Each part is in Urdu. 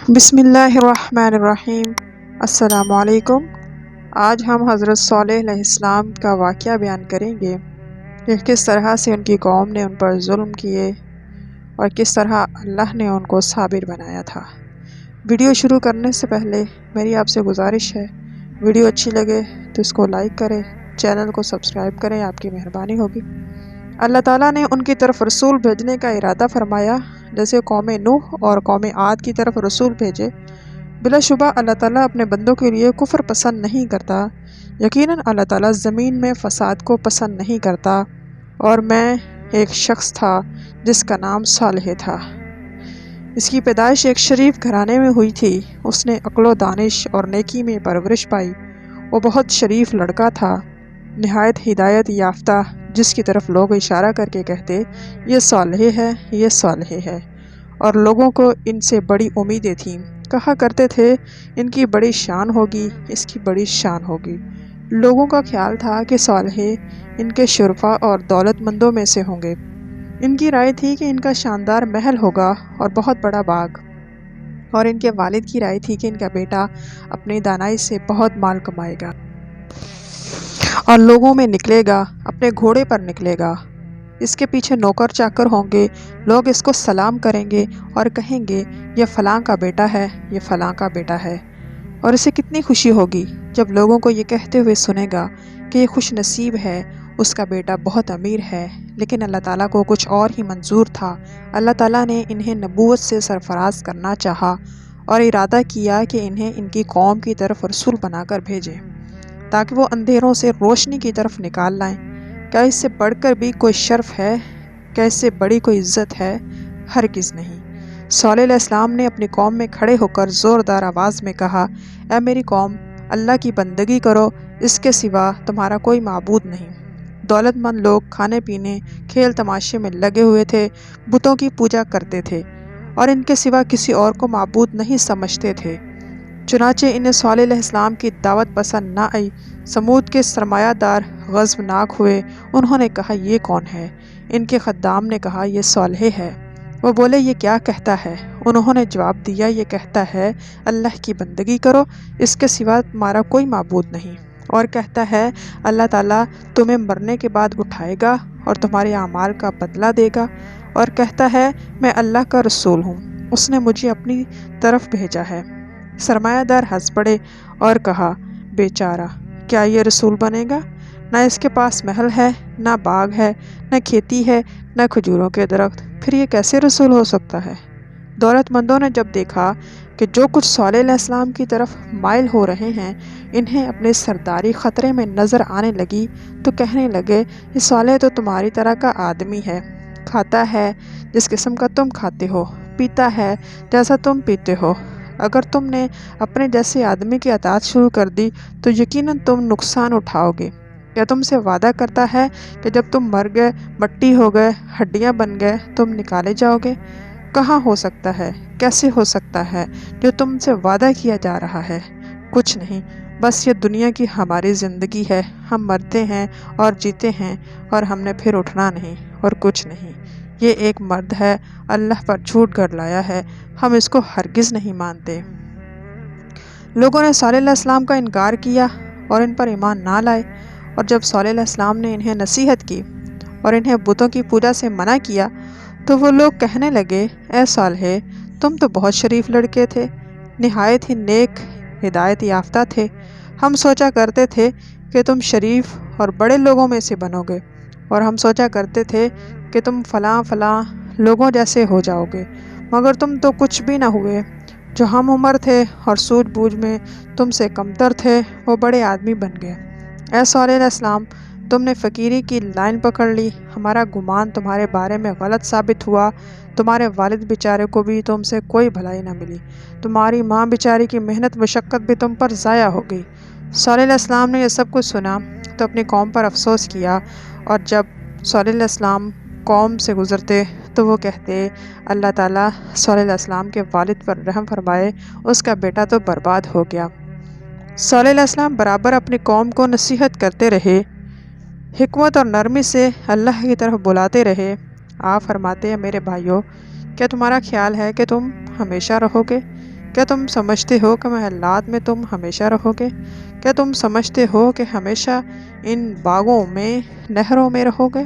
بسم اللہ الرحمن الرحیم۔ السلام علیکم۔ آج ہم حضرت صالح علیہ السلام کا واقعہ بیان کریں گے کہ کس طرح سے ان کی قوم نے ان پر ظلم کیے اور کس طرح اللہ نے ان کو صابر بنایا تھا۔ ویڈیو شروع کرنے سے پہلے میری آپ سے گزارش ہے، ویڈیو اچھی لگے تو اس کو لائک کریں، چینل کو سبسکرائب کریں، آپ کی مہربانی ہوگی۔ اللہ تعالیٰ نے ان کی طرف رسول بھیجنے کا ارادہ فرمایا، جیسے قوم نوح اور قوم عاد کی طرف رسول بھیجے۔ بلا شبہ اللہ تعالیٰ اپنے بندوں کے لیے کفر پسند نہیں کرتا۔ یقیناً اللہ تعالیٰ زمین میں فساد کو پسند نہیں کرتا۔ اور میں ایک شخص تھا جس کا نام صالح تھا۔ اس کی پیدائش ایک شریف گھرانے میں ہوئی تھی۔ اس نے عقل و دانش اور نیکی میں پرورش پائی۔ وہ بہت شریف لڑکا تھا، نہایت ہدایت یافتہ، جس کی طرف لوگ اشارہ کر کے کہتے یہ صالح ہے، یہ صالح ہے، اور لوگوں کو ان سے بڑی امیدیں تھیں۔ کہا کرتے تھے ان کی بڑی شان ہوگی، اس کی بڑی شان ہوگی۔ لوگوں کا خیال تھا کہ صالح ان کے شرفاء اور دولت مندوں میں سے ہوں گے۔ ان کی رائے تھی کہ ان کا شاندار محل ہوگا اور بہت بڑا باغ، اور ان کے والد کی رائے تھی کہ ان کا بیٹا اپنی دانائی سے بہت مال کمائے گا اور لوگوں میں نکلے گا، اپنے گھوڑے پر نکلے گا۔ اس کے پیچھے نوکر چاکر ہوں گے، لوگ اس کو سلام کریں گے اور کہیں گے یہ فلاں کا بیٹا ہے، یہ فلاں کا بیٹا ہے۔ اور اسے کتنی خوشی ہوگی جب لوگوں کو یہ کہتے ہوئے سنے گا کہ یہ خوش نصیب ہے، اس کا بیٹا بہت امیر ہے۔ لیکن اللہ تعالیٰ کو کچھ اور ہی منظور تھا۔ اللہ تعالیٰ نے انہیں نبوت سے سرفراز کرنا چاہا اور ارادہ کیا کہ انہیں ان کی قوم کی طرف رسول بنا کر بھیجے، تاکہ وہ اندھیروں سے روشنی کی طرف نکال لائیں۔ کیا اس سے بڑھ کر بھی کوئی شرف ہے؟ کیا اس سے بڑی کوئی عزت ہے؟ ہرگز نہیں۔ صالح علیہ السلام نے اپنی قوم میں کھڑے ہو کر زوردار آواز میں کہا، اے میری قوم، اللہ کی بندگی کرو، اس کے سوا تمہارا کوئی معبود نہیں۔ دولت مند لوگ کھانے پینے، کھیل تماشے میں لگے ہوئے تھے، بتوں کی پوجا کرتے تھے اور ان کے سوا کسی اور کو معبود نہیں سمجھتے تھے۔ چنانچہ انہیں صالح علیہ السلام کی دعوت پسند نہ آئی۔ سمود کے سرمایہ دار غضبناک ہوئے۔ انہوں نے کہا یہ کون ہے؟ ان کے خدام نے کہا یہ صالح ہے۔ وہ بولے یہ کیا کہتا ہے؟ انہوں نے جواب دیا یہ کہتا ہے اللہ کی بندگی کرو، اس کے سوا تمہارا کوئی معبود نہیں، اور کہتا ہے اللہ تعالیٰ تمہیں مرنے کے بعد اٹھائے گا اور تمہارے اعمال کا بدلہ دے گا، اور کہتا ہے میں اللہ کا رسول ہوں، اس نے مجھے اپنی طرف بھیجا ہے۔ سرمایہ دار ہنس پڑے اور کہا بیچارہ، کیا یہ رسول بنے گا؟ نہ اس کے پاس محل ہے، نہ باغ ہے، نہ کھیتی ہے، نہ کھجوروں کے درخت، پھر یہ کیسے رسول ہو سکتا ہے؟ دولت مندوں نے جب دیکھا کہ جو کچھ صالح علیہ السلام کی طرف مائل ہو رہے ہیں انہیں اپنی سرداری خطرے میں نظر آنے لگی، تو کہنے لگے یہ صالح تو تمہاری طرح کا آدمی ہے، کھاتا ہے جس قسم کا تم کھاتے ہو، پیتا ہے جیسا تم پیتے ہو۔ اگر تم نے اپنے جیسے آدمی کی اطاعت شروع کر دی تو یقیناً تم نقصان اٹھاؤ گے۔ کیا تم سے وعدہ کرتا ہے کہ جب تم مر گئے، مٹی ہو گئے، ہڈیاں بن گئے، تم نکالے جاؤ گے؟ کہاں ہو سکتا ہے؟ کیسے ہو سکتا ہے جو تم سے وعدہ کیا جا رہا ہے؟ کچھ نہیں، بس یہ دنیا کی ہماری زندگی ہے، ہم مرتے ہیں اور جیتے ہیں اور ہم نے پھر اٹھنا نہیں، اور کچھ نہیں۔ یہ ایک مرد ہے، اللہ پر جھوٹ گھڑلایا ہے، ہم اس کو ہرگز نہیں مانتے۔ لوگوں نے صالح علیہ السلام کا انکار کیا اور ان پر ایمان نہ لائے، اور جب صالح علیہ السلام نے انہیں نصیحت کی اور انہیں بتوں کی پوجا سے منع کیا تو وہ لوگ کہنے لگے اے صالح، تم تو بہت شریف لڑکے تھے، نہایت ہی نیک ہدایت یافتہ تھے، ہم سوچا کرتے تھے کہ تم شریف اور بڑے لوگوں میں سے بنو گے، اور ہم سوچا کرتے تھے کہ تم فلاں فلاں لوگوں جیسے ہو جاؤ گے، مگر تم تو کچھ بھی نہ ہوئے۔ جو ہم عمر تھے اور سوجھ بوجھ میں تم سے کمتر تھے وہ بڑے آدمی بن گئے۔ اے صالح علیہ السلام، تم نے فقیری کی لائن پکڑ لی، ہمارا گمان تمہارے بارے میں غلط ثابت ہوا، تمہارے والد بیچارے کو بھی تم سے کوئی بھلائی نہ ملی، تمہاری ماں بیچاری کی محنت مشقت بھی تم پر ضائع ہو گئی۔ صالح علیہ السلام نے یہ سب کچھ سنا تو اپنی قوم پر افسوس کیا، اور جب صالح علیہ السلام قوم سے گزرتے تو وہ کہتے اللہ تعالیٰ صالح علیہ السلام کے والد پر رحم فرمائے، اس کا بیٹا تو برباد ہو گیا۔ صالح علیہ السلام برابر اپنی قوم کو نصیحت کرتے رہے، حکمت اور نرمی سے اللہ کی طرف بلاتے رہے۔ آپ فرماتے ہیں میرے بھائیو، کیا تمہارا خیال ہے کہ تم ہمیشہ رہو گے؟ کیا تم سمجھتے ہو کہ محلات میں تم ہمیشہ رہو گے؟ کیا تم سمجھتے ہو کہ ہمیشہ ان باغوں میں نہروں میں رہو گے؟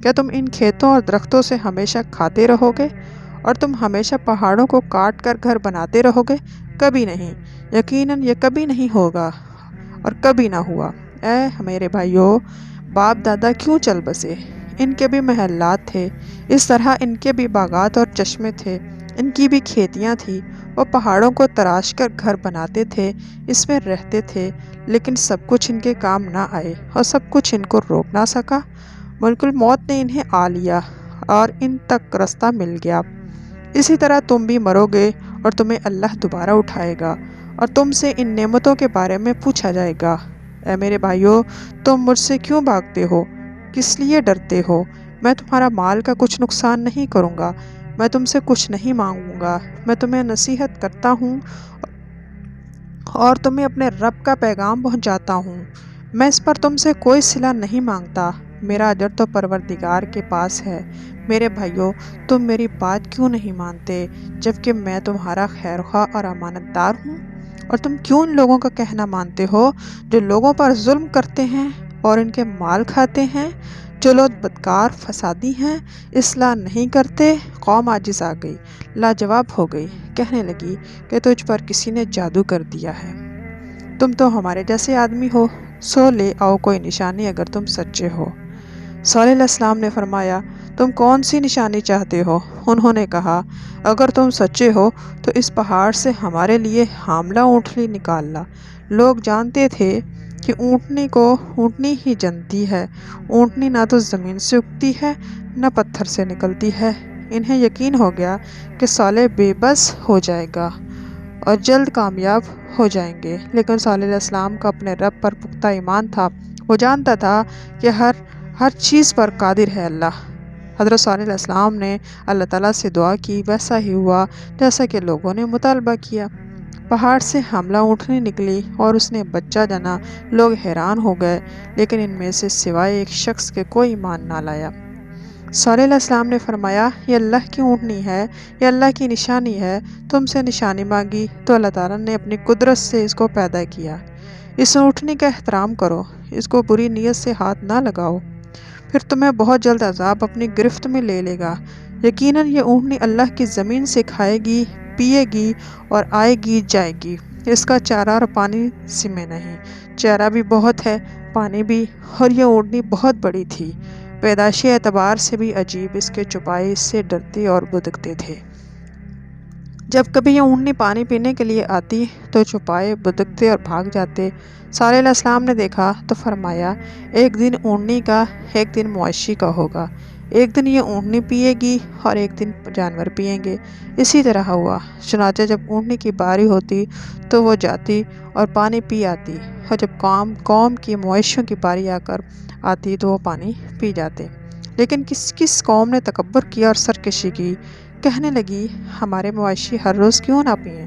کیا تم ان کھیتوں اور درختوں سے ہمیشہ کھاتے رہو گے اور تم ہمیشہ پہاڑوں کو کاٹ کر گھر بناتے رہو گے؟ کبھی نہیں، یقیناً یہ کبھی نہیں ہوگا اور کبھی نہ ہوا۔ اے میرے بھائیوں، باپ دادا کیوں چل بسے؟ ان کے بھی محلات تھے، اس طرح ان کے بھی باغات اور چشمے تھے، ان کی بھی کھیتیاں تھیں۔ وہ پہاڑوں کو تراش کر گھر بناتے تھے، اس میں رہتے تھے، لیکن سب کچھ ان کے کام نہ آئے اور سب کچھ ان کو روک نہ سکا۔ ملک الموت نے انہیں آ لیا اور ان تک رستہ مل گیا۔ اسی طرح تم بھی مرو گے اور تمہیں اللہ دوبارہ اٹھائے گا اور تم سے ان نعمتوں کے بارے میں پوچھا جائے گا۔ اے میرے بھائیوں، تم مجھ سے کیوں بھاگتے ہو؟ کس لیے ڈرتے ہو؟ میں تمہارا مال کا کچھ نقصان نہیں کروں گا، میں تم سے کچھ نہیں مانگوں گا۔ میں تمہیں نصیحت کرتا ہوں اور تمہیں اپنے رب کا پیغام پہنچاتا ہوں۔ میں اس پر تم سے کوئی صلہ نہیں مانگتا، میرا اجر تو پروردگار کے پاس ہے۔ میرے بھائیوں، تم میری بات کیوں نہیں مانتے جبکہ میں تمہارا خیرخواہ اور امانت دار ہوں؟ اور تم کیوں ان لوگوں کا کہنا مانتے ہو جو لوگوں پر ظلم کرتے ہیں اور ان کے مال کھاتے ہیں؟ جو لوگ بدکار فسادی ہیں، اصلاح نہیں کرتے۔ قوم عاجز آ گئی، لاجواب ہو گئی، کہنے لگی کہ تجھ پر کسی نے جادو کر دیا ہے۔ تم تو ہمارے جیسے آدمی ہو، سو لے آؤ کوئی نشانی اگر تم سچے ہو۔ صالح علیہ السلام نے فرمایا، تم کون سی نشانی چاہتے ہو؟ انہوں نے کہا، اگر تم سچے ہو تو اس پہاڑ سے ہمارے لیے حاملہ اونٹنی نکالنا۔ لوگ جانتے تھے کہ اونٹنی کو اونٹنی ہی جنتی ہے، اونٹنی نہ تو زمین سے اگتی ہے نہ پتھر سے نکلتی ہے۔ انہیں یقین ہو گیا کہ صالح بے بس ہو جائے گا اور جلد کامیاب ہو جائیں گے، لیکن صالح علیہ السلام کا اپنے رب پر پختہ ایمان تھا۔ وہ جانتا تھا کہ ہر چیز پر قادر ہے اللہ۔ حضرت صالح علیہ السلام نے اللہ تعالیٰ سے دعا کی، ویسا ہی ہوا جیسا کہ لوگوں نے مطالبہ کیا۔ پہاڑ سے حاملہ اونٹنی نکلی اور اس نے بچہ جنا۔ لوگ حیران ہو گئے، لیکن ان میں سے سوائے ایک شخص کے کوئی ایمان نہ لایا۔ صالح علیہ السلام نے فرمایا، یہ اللہ کی اونٹنی ہے، یہ اللہ کی نشانی ہے۔ تم سے نشانی مانگی تو اللہ تعالیٰ نے اپنی قدرت سے اس کو پیدا کیا۔ اس اونٹنی کا احترام کرو، اس کو بری نیت سے ہاتھ نہ لگاؤ، پھر تمہیں بہت جلد عذاب اپنی گرفت میں لے لے گا۔ یقیناً یہ اونٹنی اللہ کی زمین سے کھائے گی، پیے گی اور آئے گی جائے گی۔ اس کا چارہ اور پانی سمے نہیں، چارہ بھی بہت ہے، پانی بھی، اور یہ اونٹنی بہت بڑی تھی، پیدائشی اعتبار سے بھی عجیب، اس کے چوپائے اس سے ڈرتے اور بدکتے تھے۔ جب کبھی یہ اونٹنی پانی پینے کے لیے آتی تو چوپائے بدکتے اور بھاگ جاتے۔ صالح علیہ السلام نے دیکھا تو فرمایا، ایک دن اونٹنی کا، ایک دن مویشی کا ہوگا، ایک دن یہ اونٹنی پیے گی اور ایک دن جانور پیئیں گے۔ اسی طرح ہوا، چنانچہ جب اونٹنی کی باری ہوتی تو وہ جاتی اور پانی پی آتی، اور جب قوم کی مویشیوں کی باری آ کر آتی تو وہ پانی پی جاتے۔ لیکن کس قوم نے تکبر کیا اور سرکشی کی، کہنے لگی، ہمارے مویشی ہر روز کیوں نہ پئیں۔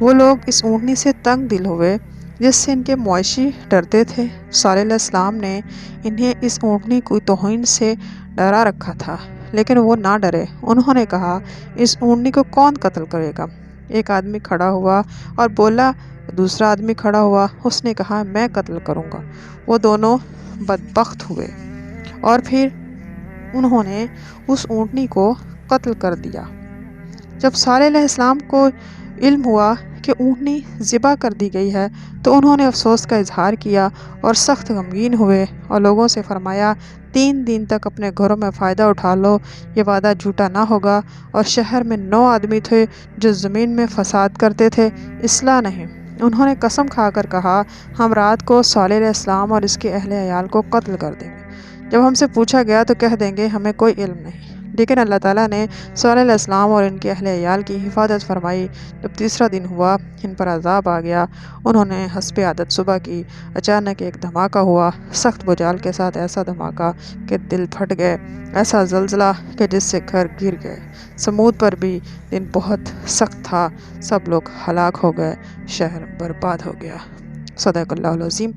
وہ لوگ اس اونٹنی سے تنگ دل ہوئے جس سے ان کے مویشی ڈرتے تھے۔ صالح علیہ السلام نے انہیں اس اونٹنی کی توہین سے ڈرا رکھا تھا، لیکن وہ نہ ڈرے۔ انہوں نے کہا، اس اونٹنی کو کون قتل کرے گا؟ ایک آدمی کھڑا ہوا اور بولا، دوسرا آدمی کھڑا ہوا، اس نے کہا، میں قتل کروں گا۔ وہ دونوں بدبخت ہوئے اور پھر انہوں نے اس اونٹنی کو قتل کر دیا۔ جب صالح علیہ السلام کو علم ہوا کہ اونٹنی ذبح کر دی گئی ہے تو انہوں نے افسوس کا اظہار کیا اور سخت غمگین ہوئے اور لوگوں سے فرمایا، 3 دن تک اپنے گھروں میں فائدہ اٹھا لو، یہ وعدہ جھوٹا نہ ہوگا۔ اور شہر میں 9 آدمی تھے جو زمین میں فساد کرتے تھے، اصلاح نہیں۔ انہوں نے قسم کھا کر کہا، ہم رات کو صالح علیہ السلام اور اس کے اہل عیال کو قتل کر دیں گے۔ جب ہم سے پوچھا گیا تو کہہ دیں گے، ہمیں کوئی علم نہیں۔ لیکن اللہ تعالیٰ نے صالح علیہ السلام اور ان کے اہل عیال کی حفاظت فرمائی۔ جب تیسرا دن ہوا، ان پر عذاب آ گیا۔ انہوں نے حسب عادت صبح کی، اچانک ایک دھماکہ ہوا، سخت بھوچال کے ساتھ ایسا دھماکہ کہ دل پھٹ گئے، ایسا زلزلہ کہ جس سے گھر گر گئے۔ سمود پر بھی دن بہت سخت تھا، سب لوگ ہلاک ہو گئے، شہر برباد ہو گیا۔ صدق اللہ العظیم۔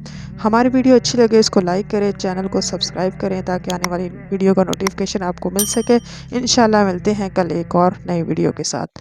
ہماری ویڈیو اچھی لگے اس کو لائک کریں، چینل کو سبسکرائب کریں تاکہ آنے والی ویڈیو کا نوٹیفیکیشن آپ کو مل سکے۔ انشاءاللہ ملتے ہیں کل ایک اور نئی ویڈیو کے ساتھ۔